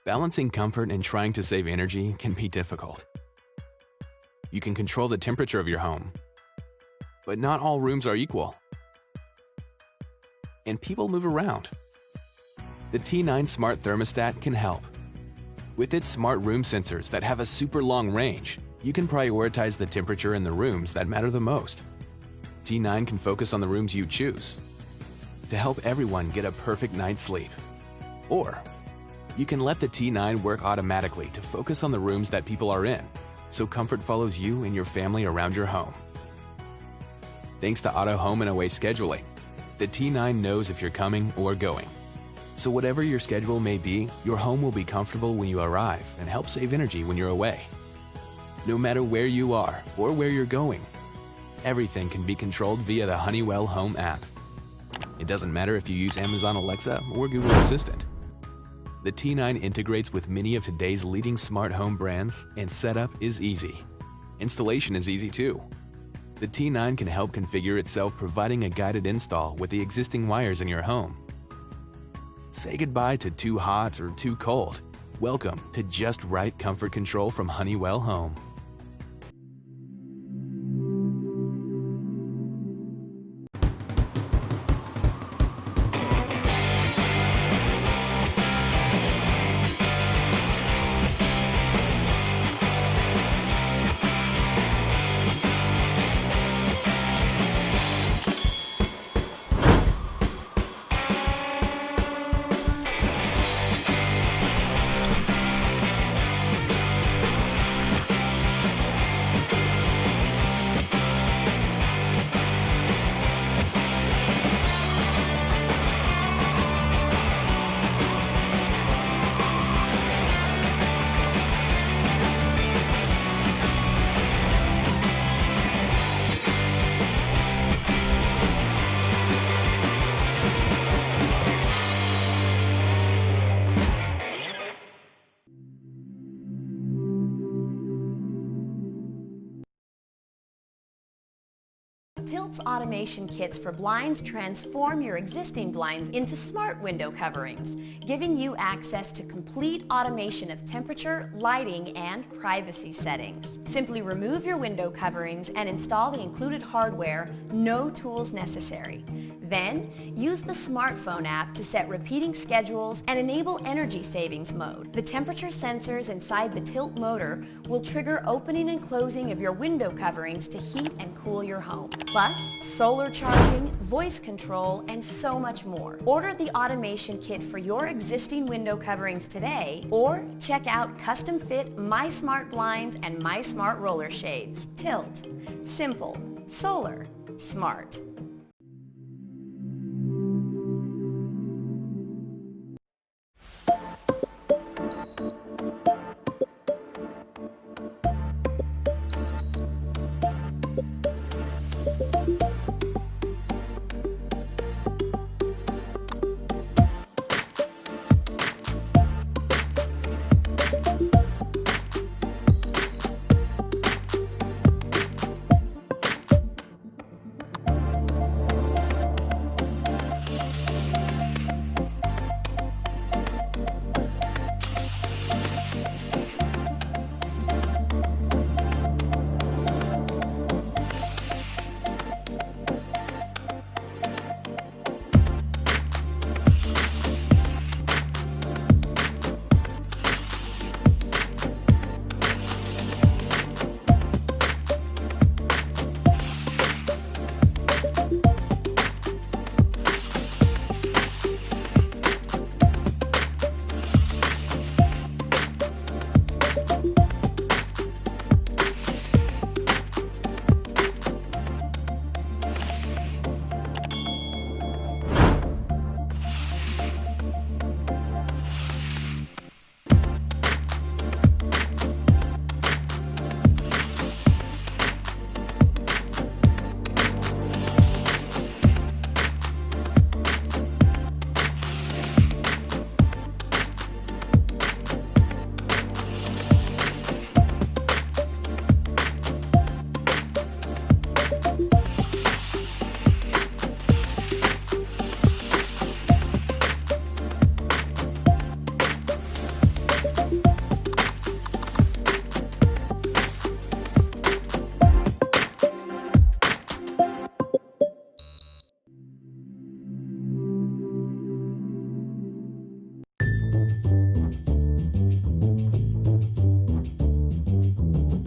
Balancing comfort and trying to save energy can be difficult. You can control the temperature of your home, but not all rooms are equal. And people move around. The T9 Smart Thermostat can help. With its smart room sensors that have a super long range, you can prioritize the temperature in the rooms that matter the most. T9 can focus on the rooms you choose to help everyone get a perfect night's sleep. Or you can let the T9 work automatically to focus on the rooms that people are in, so comfort follows you and your family around your home. Thanks to Auto Home and Away scheduling, the T9 knows if you're coming or going. So whatever your schedule may be, your home will be comfortable when you arrive and help save energy when you're away. No matter where you are or where you're going, everything can be controlled via the Honeywell Home app. It doesn't matter if you use Amazon Alexa or Google Assistant. The T9 integrates with many of today's leading smart home brands, and setup is easy. Installation is easy too. The T9 can help configure itself, providing a guided install with the existing wires in your home. Say goodbye to too hot or too cold. Welcome to just right comfort control from Honeywell Home. Tilt's automation kits for blinds transform your existing blinds into smart window coverings, giving you access to complete automation of temperature, lighting, and privacy settings. Simply remove your window coverings and install the included hardware, no tools necessary. Then, use the smartphone app to set repeating schedules and enable energy savings mode. The temperature sensors inside the Tilt motor will trigger opening and closing of your window coverings to heat and cool your home. Plus, solar charging, voice control, and so much more. Order the automation kit for your existing window coverings today, or check out custom fit My Smart Blinds and My Smart Roller Shades. Tilt. Simple. Solar. Smart.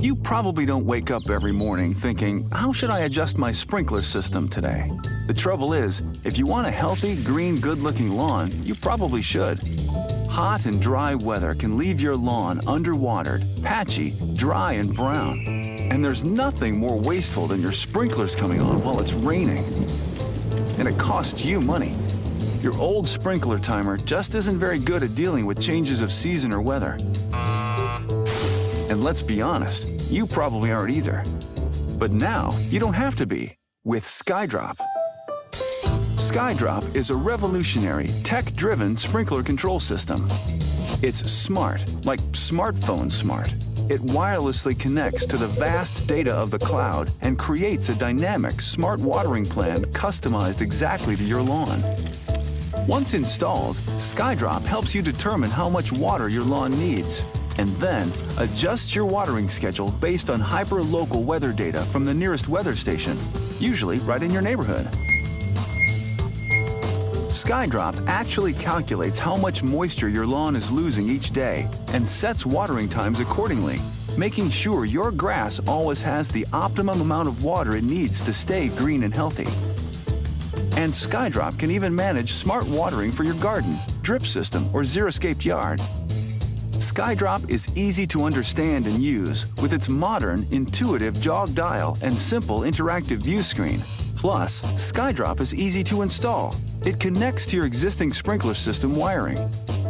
You probably don't wake up every morning thinking, how should I adjust my sprinkler system today? The trouble is, if you want a healthy, green, good-looking lawn, you probably should. Hot and dry weather can leave your lawn underwatered, patchy, dry, and brown. And there's nothing more wasteful than your sprinklers coming on while it's raining. And it costs you money. Your old sprinkler timer just isn't very good at dealing with changes of season or weather. And let's be honest, you probably aren't either. But now, you don't have to be with SkyDrop. SkyDrop is a revolutionary, tech-driven sprinkler control system. It's smart, like smartphone smart. It wirelessly connects to the vast data of the cloud and creates a dynamic, smart watering plan customized exactly to your lawn. Once installed, SkyDrop helps you determine how much water your lawn needs, and then adjust your watering schedule based on hyper-local weather data from the nearest weather station, usually right in your neighborhood. SkyDrop actually calculates how much moisture your lawn is losing each day and sets watering times accordingly, making sure your grass always has the optimum amount of water it needs to stay green and healthy. And SkyDrop can even manage smart watering for your garden, drip system, or xeriscaped yard. SkyDrop is easy to understand and use with its modern, intuitive jog dial and simple interactive view screen. Plus, SkyDrop is easy to install. It connects to your existing sprinkler system wiring.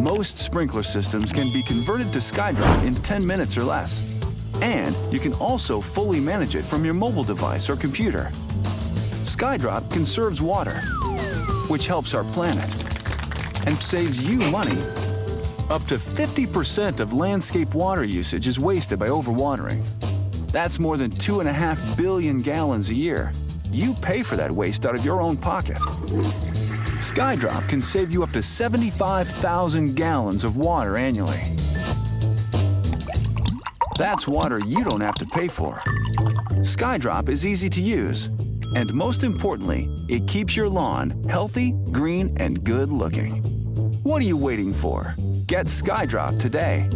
Most sprinkler systems can be converted to SkyDrop in 10 minutes or less. And you can also fully manage it from your mobile device or computer. SkyDrop conserves water, which helps our planet, and saves you money. Up to 50% of landscape water usage is wasted by overwatering. That's more than 2.5 billion gallons a year. You pay for that waste out of your own pocket. SkyDrop can save you up to 75,000 gallons of water annually. That's water you don't have to pay for. SkyDrop is easy to use, and most importantly, it keeps your lawn healthy, green, and good looking. What are you waiting for? Get SkyDrop today.